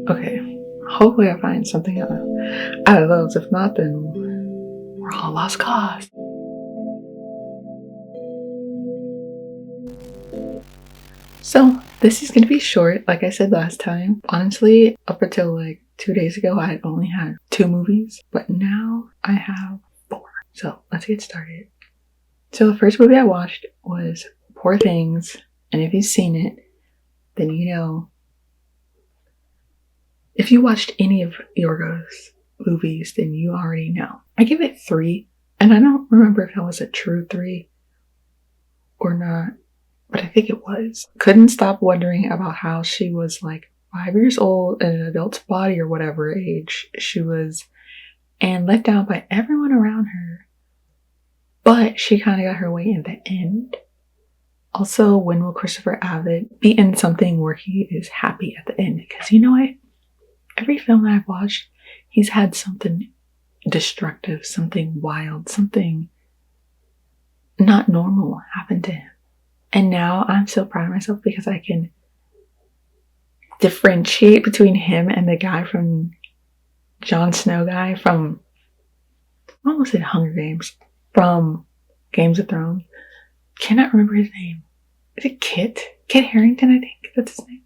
Okay, hopefully I find something out of those. If not, then we're all lost cause. So this is gonna be short, like I said last time. Honestly, up until like 2 days ago, I had only had 2 movies, but now I have 4. So let's get started. So the first movie I watched was Poor Things, and if you've seen it, then you know. If you watched any of Yorgos movies, then you already know. I give it 3, and I don't remember if that was a true 3 or not, but I think it was. Couldn't stop wondering about how she was like 5 years old in an adult's body or whatever age she was, and let down by everyone around her. But she kind of got her way in the end. Also, when will Christopher Abbott be in something where he is happy at the end? Because you know what? Every film that I've watched, he's had something destructive, something wild, something not normal happen to him. And now I'm so proud of myself because I can differentiate between him and the guy from Jon Snow guy from, I almost said Hunger Games, from Games of Thrones. Cannot remember his name. Is it Kit? Kit Harington, I think that's his name.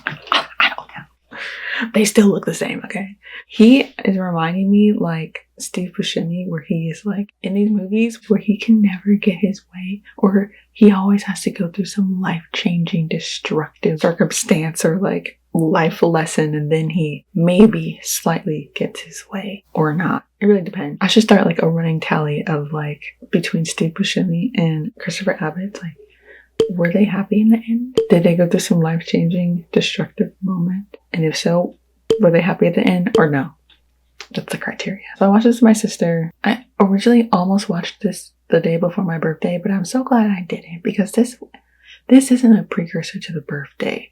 I don't know. They still look the same, okay? He is reminding me like Steve Buscemi, where he is like in these movies where he can never get his way, or he always has to go through some life-changing, destructive circumstance or like life lesson, and then he maybe slightly gets his way or not. It really depends. I should start like a running tally of like between Steve Buscemi and Christopher Abbott, like, were they happy in the end? Did they go through some life-changing, destructive moment? And if so, were they happy at the end or no? That's the criteria. So I watched this with my sister. I originally almost watched this the day before my birthday, but I'm so glad I didn't, because this isn't a precursor to the birthday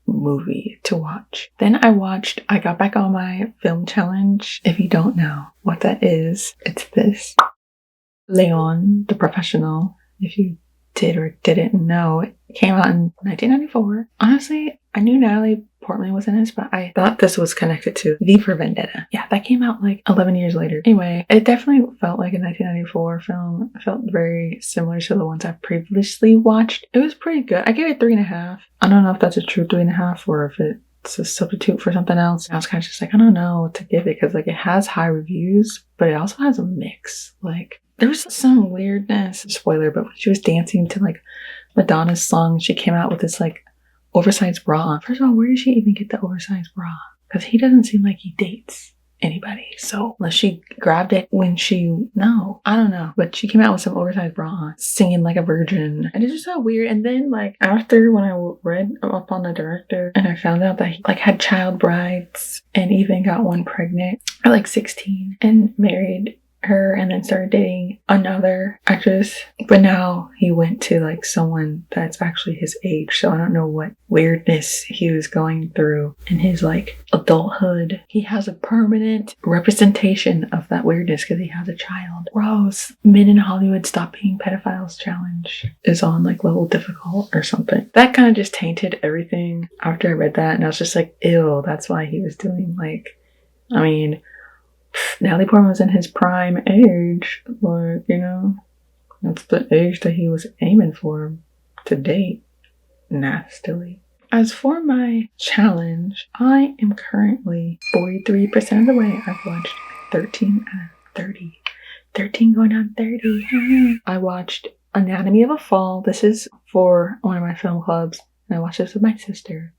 movie to watch. Then I got back on my film challenge. If you don't know what that is, it's this. Leon, the Professional. If you did or didn't know, it came out in 1994. Honestly, I knew Natalie Portman was in this, but I thought this was connected to V for Vendetta. Yeah, that came out like 11 years later. Anyway, it definitely felt like a 1994 film. It felt very similar to the ones I've previously watched. It was pretty good. I gave it 3.5. I don't know if that's a true 3.5 or if it's a substitute for something else. I was kind of just like, I don't know what to give it, because like it has high reviews, but it also has a mix. Like, there was some weirdness, spoiler, but when she was dancing to like Madonna's song, she came out with this like oversized bra on. First of all, where did she even get the oversized bra? Because he doesn't seem like he dates anybody. So unless she grabbed it when no, I don't know. But she came out with some oversized bra on, singing like a virgin. And it's just so weird. And then like after, when I read up on the director and I found out that he like had child brides and even got one pregnant at like 16 and married her and then started dating another actress, but now he went to like someone that's actually his age, so I don't know what weirdness he was going through in his like adulthood. He has a permanent representation of that weirdness because he has a child. Gross. Men in Hollywood Stop Being Pedophiles challenge is on like level difficult or something. That kind of just tainted everything after I read that, and I was just like, ew, that's why he was doing like, I mean, Natalie Portman was in his prime age, like, you know, that's the age that he was aiming for to date nastily. As for my challenge, I am currently 43% of the way. I've watched 13 out of 30. 13 going on 30. I watched Anatomy of a Fall. This is for one of my film clubs, and I watched this with my sister.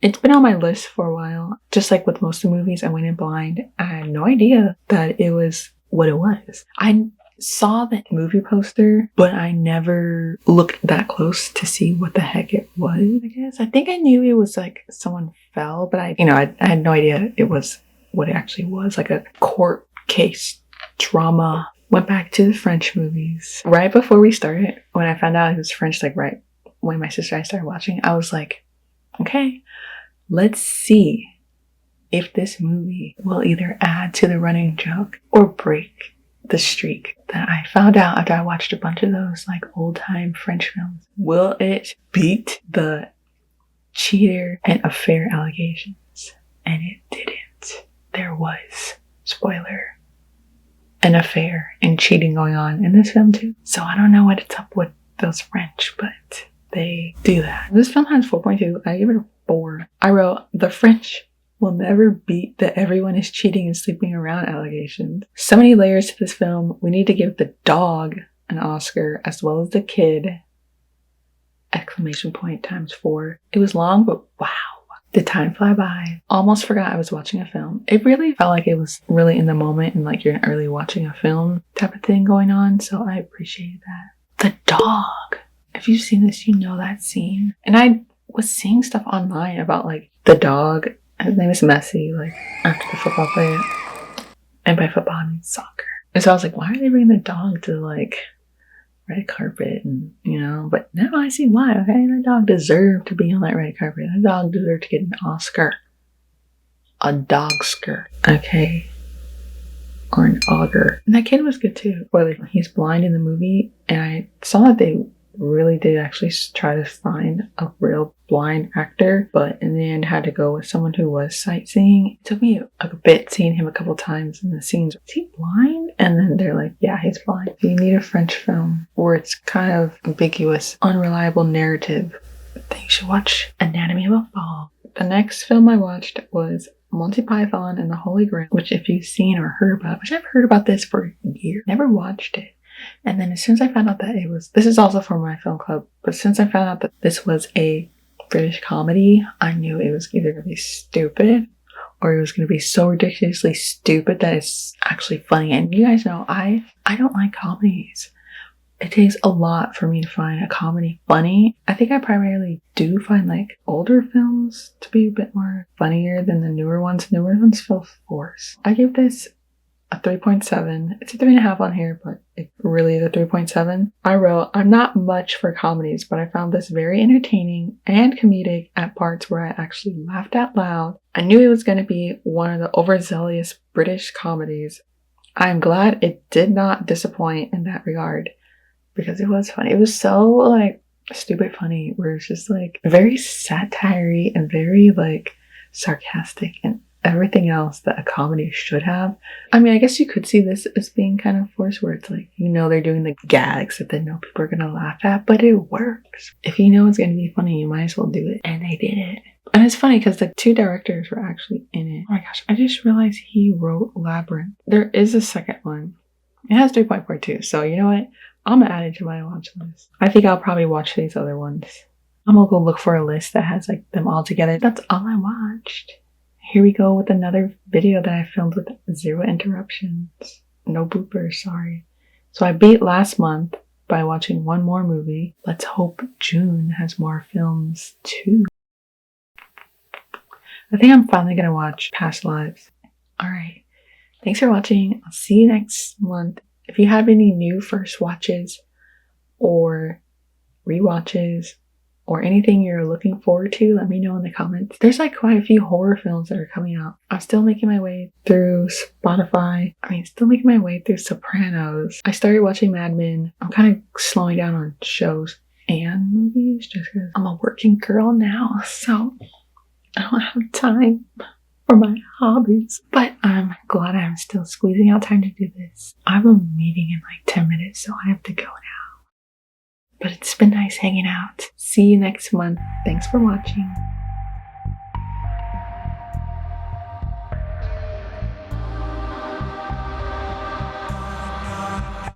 It's been on my list for a while. Just like with most of the movies, I went in blind. I had no idea that it was what it was. I saw the movie poster, but I never looked that close to see what the heck it was, I guess. I think I knew it was like someone fell, but I had no idea it was what it actually was, like a court case drama. Went back to the French movies. Right before we started, when I found out it was French, like right when my sister and I started watching, I was like, okay, let's see if this movie will either add to the running joke or break the streak that I found out after I watched a bunch of those like old time French films. Will it beat the cheater and affair allegations? and it didn't. There was, spoiler, an affair and cheating going on in this film too. So I don't know what it's up with those French, but they do that. This film has 4.2. I give it a 4. I wrote, the French will never beat the everyone is cheating and sleeping around allegations. So many layers to this film. We need to give the dog an Oscar as well as the kid. Exclamation point times 4. It was long, but wow. Did time fly by? Almost forgot I was watching a film. It really felt like it was really in the moment and like you're early watching a film type of thing going on. So I appreciated that. The dog. If you've seen this, you know that scene. And I was seeing stuff online about like the dog. His name is Messi, like after the football player. And by football, I mean soccer. And so I was like, why are they bringing the dog to like red carpet? And you know, but now I see why. Okay, the dog deserved to be on that red carpet. The dog deserved to get an Oscar. A dogsker. Okay. Or an auger. And that kid was good too. Well, he's blind in the movie, and I saw that they really did actually try to find a real blind actor, but in the end had to go with someone who was sightseeing. It took me a bit seeing him a couple times in the scenes. Is he blind? And then they're like, yeah, he's blind. You need a French film where it's kind of ambiguous, unreliable narrative. I think you should watch Anatomy of a Fall. The next film I watched was Monty Python and the Holy Grail, which if you've seen or heard about, which I've heard about this for a year, never watched it. And then as soon as I found out that it was, this is also for my film club, but since I found out that this was a British comedy, I knew it was either going to be stupid or it was going to be so ridiculously stupid that it's actually funny. And you guys know, I don't like comedies. It takes a lot for me to find a comedy funny. I think I primarily do find like older films to be a bit more funnier than the newer ones. Newer ones feel forced. I give this a 3.7. It's a 3.5 on here, but it really is a 3.7. I wrote, I'm not much for comedies, but I found this very entertaining and comedic at parts where I actually laughed out loud. I knew it was going to be one of the overzealous British comedies. I'm glad it did not disappoint in that regard because it was funny. It was so like stupid funny where it's just like very satire-y and very like sarcastic and everything else that a comedy should have. I mean, I guess you could see this as being kind of forced where it's like, you know, they're doing the gags that they know people are going to laugh at, but it works. If you know it's going to be funny, you might as well do it. And they did it. And it's funny because the two directors were actually in it. Oh my gosh, I just realized he wrote Labyrinth. There is a second one. It has 3.42, so you know what? I'm going to add it to my watch list. I think I'll probably watch these other ones. I'm going to go look for a list that has like them all together. That's all I watched. Here we go with another video that I filmed with 0 interruptions. No bloopers, sorry. So I beat last month by watching one more movie. Let's hope June has more films too. I think I'm finally going to watch Past Lives. Alright, thanks for watching. I'll see you next month. If you have any new first watches or rewatches or anything you're looking forward to, let me know in the comments. There's like quite a few horror films that are coming out. I'm still making my way through Spotify. Still making my way through Sopranos. I started watching Mad Men. I'm kind of slowing down on shows and movies just because I'm a working girl now. So I don't have time for my hobbies. But I'm glad I'm still squeezing out time to do this. I have a meeting in like 10 minutes, so I have to go now. But it's been nice hanging out. See you next month. Thanks for watching.